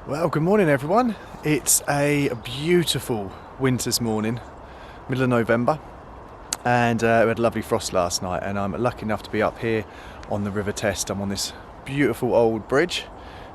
Well, good morning everyone. It's a beautiful winter's morning, middle of November, and we had a lovely frost last night, and I'm lucky enough to be up here on the River Test. I'm on this beautiful old bridge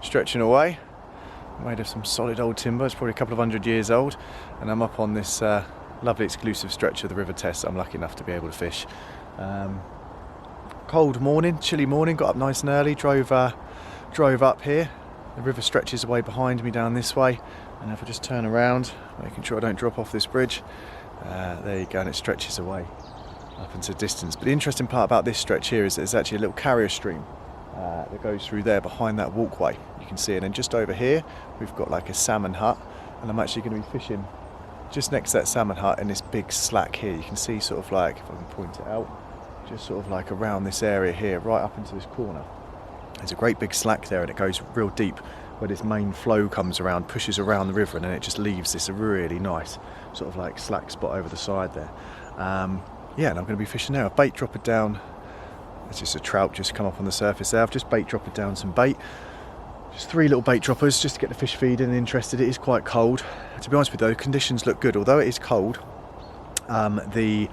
stretching away, made of some solid old timber. It's probably a couple of 100 years old, and I'm up on this lovely exclusive stretch of the River Test. I'm lucky enough to be able to fish. Cold morning, chilly morning, got up nice and early, drove up here. The river stretches away behind me down this way, and if I just turn around, making sure I don't drop off this bridge, there you go, and it stretches away up into distance. But the interesting part about this stretch here is there's actually a little carrier stream that goes through there behind that walkway. You can see it, and just over here we've got like a salmon hut, and I'm actually going to be fishing just next to that salmon hut in this big slack here. You can see sort of like, if I can point it out, just sort of like around this area here, right up into this corner. There's a great big slack there, and it goes real deep where this main flow comes around, pushes around the river, and then it just leaves this really nice sort of like slack spot over the side there. Yeah, and I'm going to be fishing there. I've bait dropped down. It's just a trout just come up on the surface there. I've just bait dropped down some bait. Just 3 little bait droppers just to get the fish feeding and interested. It is quite cold. To be honest with you, the conditions look good. Although it is cold, the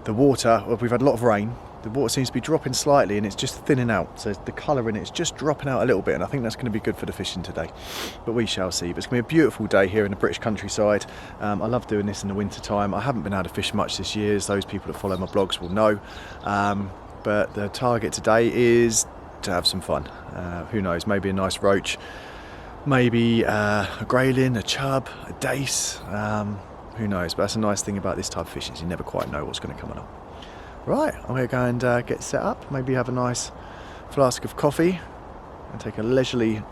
water, well, we've had a lot of rain. The water seems to be dropping slightly, and it's just thinning out, so the colour in it's just dropping out a little bit, and I think that's going to be good for the fishing today, but we shall see. But it's going to be a beautiful day here in the British countryside. I love doing this in the winter time. I haven't been able to fish much this year, as those people that follow my blogs will know, but the target today is to have some fun. Who knows, maybe a nice roach, maybe a grayling, a chub, a dace, who knows. But that's a nice thing about this type of fishing, is you never quite know what's going to come along. Right, I'm going to go and get set up, maybe have a nice flask of coffee and take a leisurely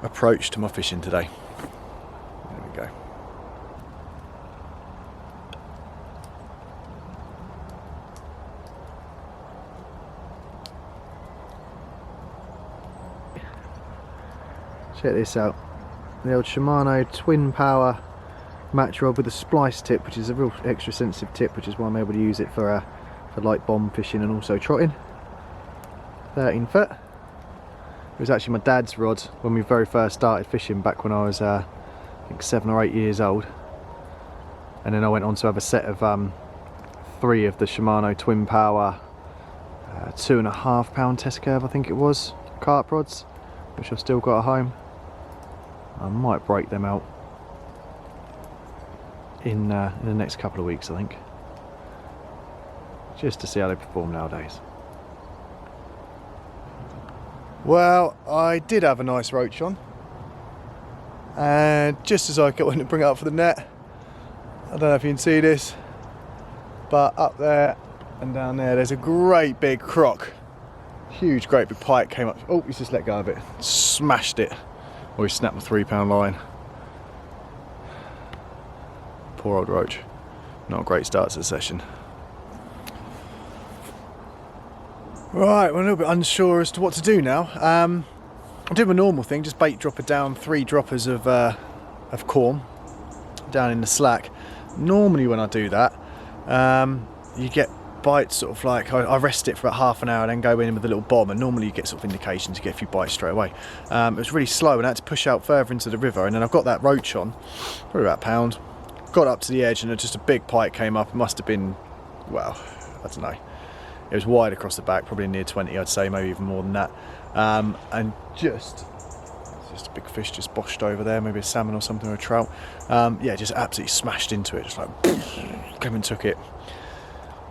approach to my fishing today. There we go. Check this out, the old Shimano twin power match rod with a splice tip, which is a real extra sensitive tip, which is why I'm able to use it for light bomb fishing and also trotting. 13 foot. It was actually my dad's rod when we very first started fishing back when I was I think 7 or 8 years old, and then I went on to have a set of 3 of the Shimano twin power 2.5 pound test curve, I think it was, carp rods, which I've still got at home. I might break them out in the next couple of weeks, I think, just to see how they perform nowadays. Well, I did have a nice roach on, and just as I went to bring it up for the net, I don't know if you can see this, but up there and down there's a great big croc, huge great big pike came up. Oh, he's just let go of it, smashed it, or he snapped my 3 pound line. Poor old roach. Not a great start to the session. Right, we're a little bit unsure as to what to do now. I'm doing my normal thing, just bait dropper down 3 droppers of corn down in the slack. Normally when I do that, you get bites sort of like, I rest it for about half an hour and then go in with a little bomb, and normally you get sort of indications, you get a few bites straight away. It was really slow, and I had to push out further into the river, and then I've got that roach on, probably about a pound. Got up to the edge, and just a big pike came up. It must have been, well, I don't know, it was wide across the back, probably near 20, I'd say, maybe even more than that. And just a big fish just boshed over there, maybe a salmon or something, or a trout. Yeah, just absolutely smashed into it, just like came and took it.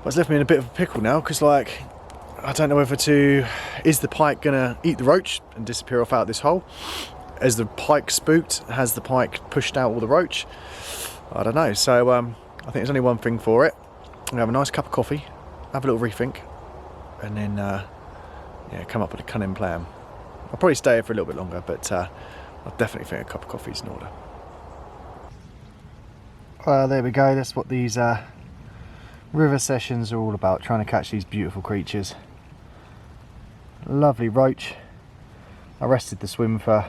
But it's left me in a bit of a pickle now, because like, I don't know whether to, is the pike gonna eat the roach and disappear off out this hole? Has the pike spooked? Has the pike pushed out all the roach? I don't know. So I think there's only one thing for it. I'm gonna have a nice cup of coffee, have a little rethink, and then yeah, come up with a cunning plan. I'll probably stay here for a little bit longer, but I definitely think a cup of coffee is in order. Well, there we go. That's what these river sessions are all about, trying to catch these beautiful creatures. Lovely roach. I rested the swim for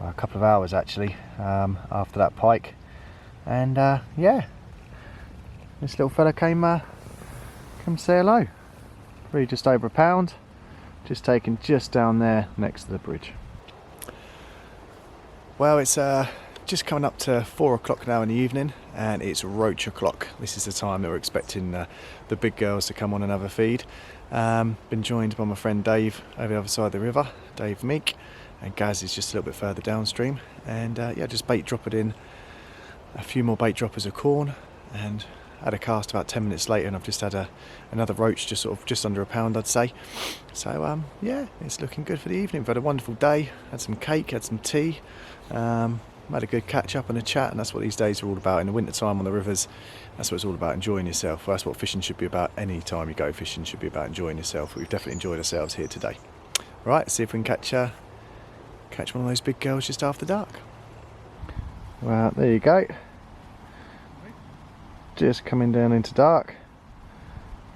a couple of hours actually after that pike, and yeah, this little fella came say hello. Really just over a pound, just taken just down there next to the bridge. Well, it's just coming up to 4 o'clock now in the evening, and it's roach o'clock. This is the time that we're expecting the big girls to come on and have a feed. Been joined by my friend Dave over the other side of the river, Dave Meek, and Gaz is just a little bit further downstream. And yeah, just bait dropping in a few more bait droppers of corn, and had a cast about 10 minutes later, and I've just had another roach, just under a pound, I'd say. So yeah, it's looking good for the evening. We've had a wonderful day, had some cake, had some tea, had a good catch up and a chat, and that's what these days are all about in the winter time on the rivers. That's what it's all about, enjoying yourself. Well, that's what fishing should be about. Any time you go fishing should be about enjoying yourself. We've definitely enjoyed ourselves here today. Right, let's see if we can catch one of those big girls just after dark. Well, there you go. Just coming down into dark.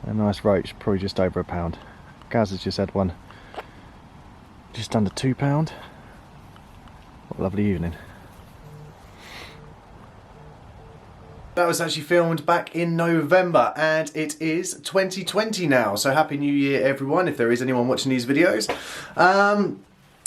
A nice roach, probably just over a pound. Gaz has just had one just under £2. What a lovely evening. That was actually filmed back in November, and it is 2020 now, so Happy New Year everyone, if there is anyone watching these videos.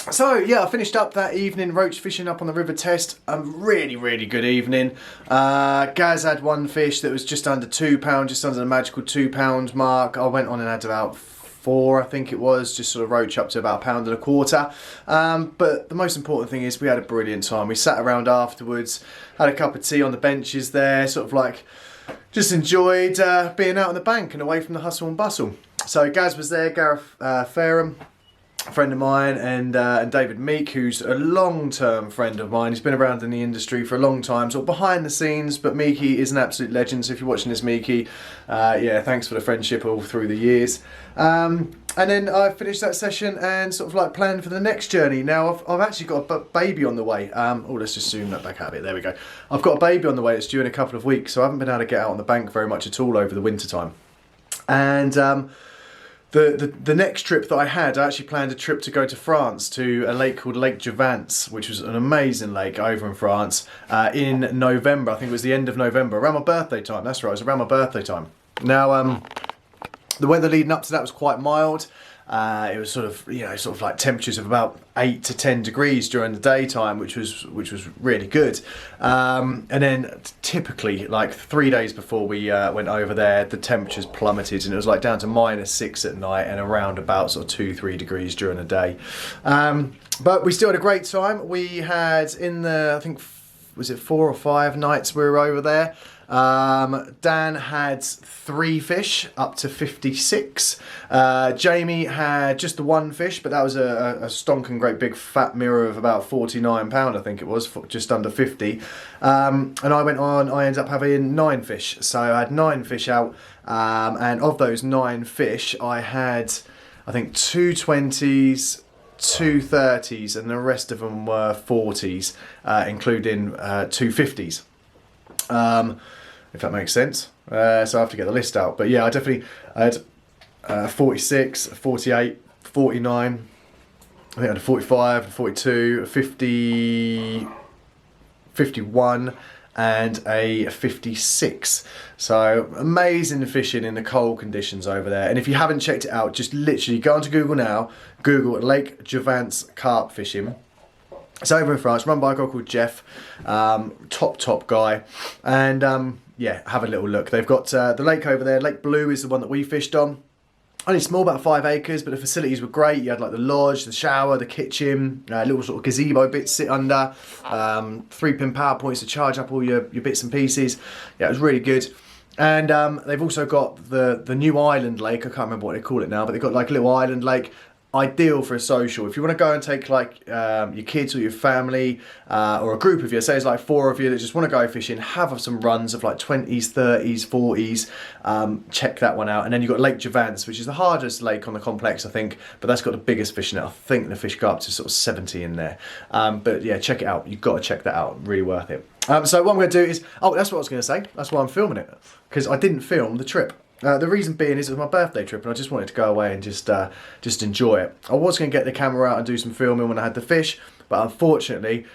So yeah, I finished up that evening roach fishing up on the River Test. Really good evening. Gaz had one fish that was just under £2, just under the magical £2 mark. I went on and had about 4, I think it was, just sort of roach up to about £1.25. But the most important thing is we had a brilliant time. We sat around afterwards, had a cup of tea on the benches there, sort of like just enjoyed being out on the bank and away from the hustle and bustle. So Gaz was there, Gareth Fareham, a friend of mine, and David Meek, who's a long-term friend of mine. He's been around in the industry for a long time, sort of behind the scenes, but Meeky is an absolute legend. So if you're watching this, Meeky, yeah, thanks for the friendship all through the years. And then I finished that session and sort of like planned for the next journey. Now I've actually got a baby on the way. Oh, let's just zoom that back out a bit. There we go. I've got a baby on the way. It's due in a couple of weeks, so I haven't been able to get out on the bank very much at all over the winter time. And the next trip that I actually planned a trip to go to France, to a lake called Lake Juvanze, which was an amazing lake over in France, in November. I think it was the end of November, around my birthday time. That's right, it was around my birthday time. Now, the weather leading up to that was quite mild. It was sort of like temperatures of about 8 to 10 degrees during the daytime, which was really good. And then typically, like 3 days before we went over there, the temperatures plummeted, and it was like down to -6 at night and around about sort of 2-3 degrees during the day. But we still had a great time. We had I think, was it 4 or 5 nights we were over there. Dan had 3 fish, up to 56. Jamie had just the 1 fish, but that was a stonking great big fat mirror of about £49, I think it was, just under 50. And I ended up having 9 fish. So I had 9 fish out, and of those 9 fish, I had, I think, 2 20s, 2 30s, and the rest of them were 40s, including 2 50s. If that makes sense. So I have to get the list out. But yeah, I had 46, 48, 49, I think I had a 45, 42, 50, 51, and a 56. So amazing fishing in the cold conditions over there. And if you haven't checked it out, just literally go onto Google now, Google Lake Juvanze carp fishing. It's over in France, run by a guy called Jeff, top guy, and yeah, have a little look. They've got the lake over there. Lake Blue is the one that we fished on. Only small, about 5 acres, but the facilities were great. You had like the lodge, the shower, the kitchen, little sort of gazebo bits to sit under, 3-pin power points to charge up all your bits and pieces. Yeah, it was really good. And they've also got the new island lake. I can't remember what they call it now, but they've got like a little island lake. Ideal for a social. If you want to go and take like your kids or your family or a group of you, say it's like 4 of you that just want to go fishing, have some runs of like 20s, 30s, 40s, check that one out. And then you've got Lake Juvanze, which is the hardest lake on the complex, I think, but that's got the biggest fish in it. I think the fish go up to sort of 70 in there. But yeah, check it out. You've got to check that out. Really worth it. So what I'm going to do is, oh, that's what I was going to say. That's why I'm filming it, because I didn't film the trip. The reason being is it was my birthday trip, and I just wanted to go away and just enjoy it. I was going to get the camera out and do some filming when I had the fish, but unfortunately,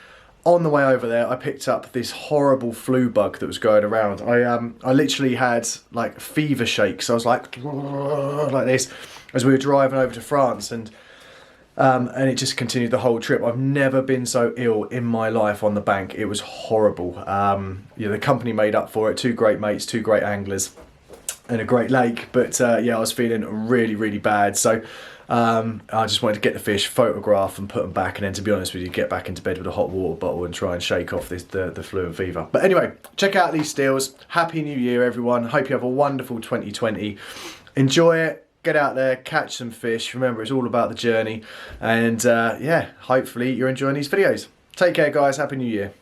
on the way over there, I picked up this horrible flu bug that was going around. I literally had like fever shakes. I was like this as we were driving over to France, and And it just continued the whole trip. I've never been so ill in my life on the bank. It was horrible. Yeah, the company made up for it. 2 great mates, 2 great anglers, and a great lake. But yeah, I was feeling really, really bad. So I just wanted to get the fish, photograph and put them back, and then, to be honest with you, get back into bed with a hot water bottle and try and shake off the flu and fever. But anyway, check out these steels. Happy New Year, everyone. Hope you have a wonderful 2020. Enjoy it. Get out there, catch some fish. Remember, it's all about the journey. And yeah, hopefully you're enjoying these videos. Take care, guys. Happy New Year.